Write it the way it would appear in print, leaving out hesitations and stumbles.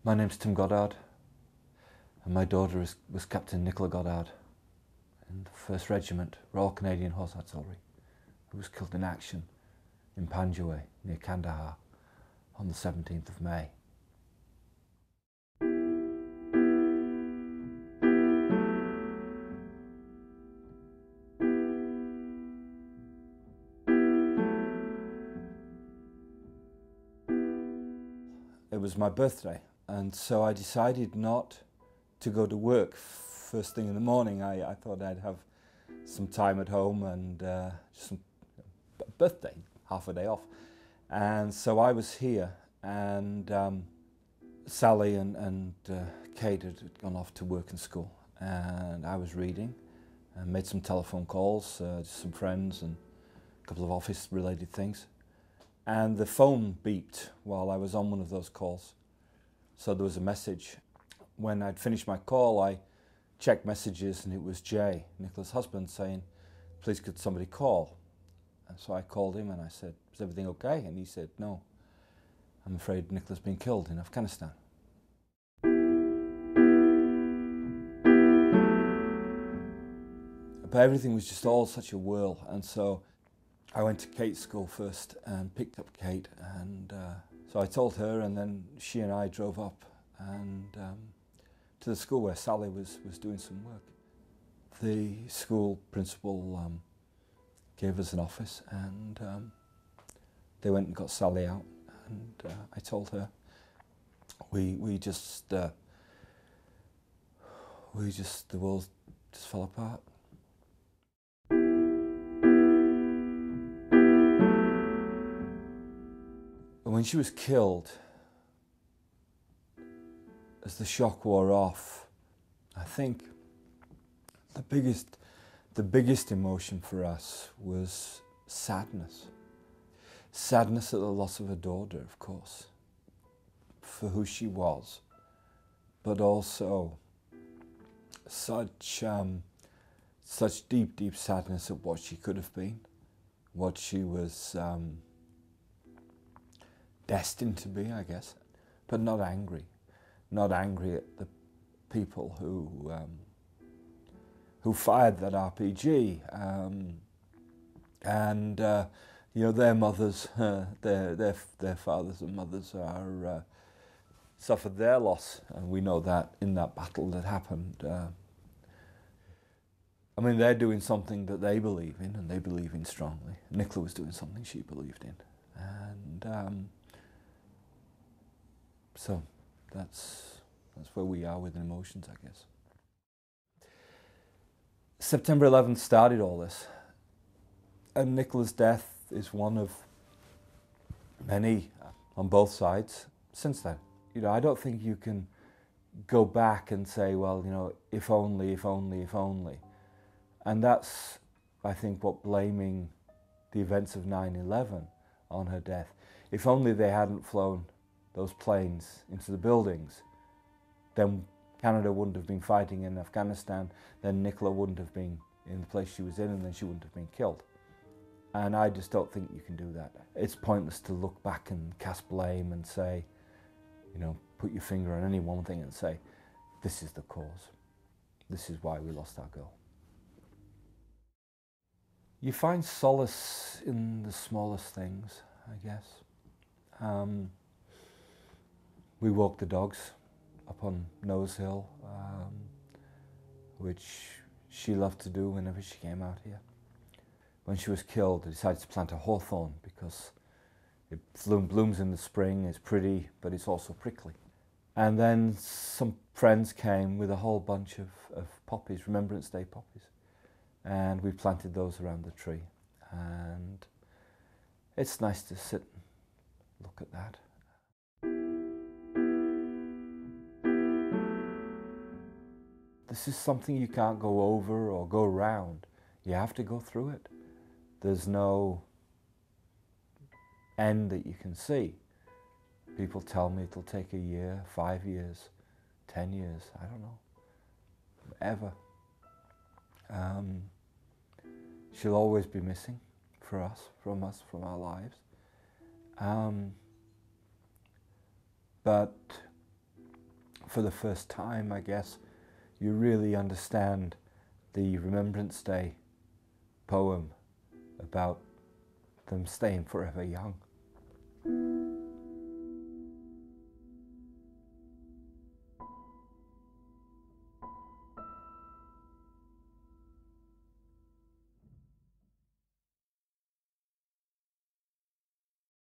My name's Tim Goddard, and my daughter was Captain Nicola Goddard in the 1st Regiment, Royal Canadian Horse Artillery, who was killed in action in Panjwai, near Kandahar, on the 17th of May. It was my birthday, and so I decided not to go to work first thing in the morning. I thought I'd have some time at home and just some birthday, half a day off. And so I was here, and Sally and Kate had gone off to work and school, and I was reading and made some telephone calls to some friends and a couple of office-related things. And the phone beeped while I was on one of those calls. So there was a message. When I'd finished my call, I checked messages, and it was Jay, Nicola's husband, saying, "Please could somebody call?" And so I called him and I said, "Is everything okay?" And he said, "No, I'm afraid Nicola's been killed in Afghanistan." But everything was just all such a whirl, and so I went to Kate's school first and picked up Kate, and so I told her, and then she and I drove up and to the school where Sally was doing some work. The school principal gave us an office, and they went and got Sally out, and I told her the world just fell apart. When she was killed, as the shock wore off, I think the biggest emotion for us was sadness. Sadness at the loss of a daughter, of course, for who she was, but also such deep sadness at what she could have been, what she was destined to be, I guess, but not angry at the people who fired that RPG, and you know, their mothers, their fathers and mothers are suffered their loss, and we know that in that battle that happened. I mean, they're doing something that they believe in, and they believe in strongly. Nicola was doing something she believed in, and so that's where we are with emotions, I guess. September 11th started all this, and Nicola's death is one of many on both sides since then. You know, I don't think you can go back and say, well, you know, if only, if only, if only. And that's, I think, what blaming the events of 9/11 on her death. If only they hadn't flown those planes into the buildings, then Canada wouldn't have been fighting in Afghanistan, then Nicola wouldn't have been in the place she was in, and then she wouldn't have been killed. And I just don't think you can do that. It's pointless to look back and cast blame and say, you know, put your finger on any one thing and say, this is the cause. This is why we lost our girl. You find solace in the smallest things, I guess. We walked the dogs up on Nose Hill, which she loved to do whenever she came out here. When she was killed, I decided to plant a hawthorn because it blooms in the spring, it's pretty, but it's also prickly. And then some friends came with a whole bunch of poppies, Remembrance Day poppies, and we planted those around the tree. And it's nice to sit and look at that. This is something you can't go over or go around. You have to go through it. There's no end that you can see. People tell me it'll take a year, 5 years, 10 years, I don't know, ever. She'll always be missing from our lives. But for the first time, I guess, you really understand the Remembrance Day poem about them staying forever young.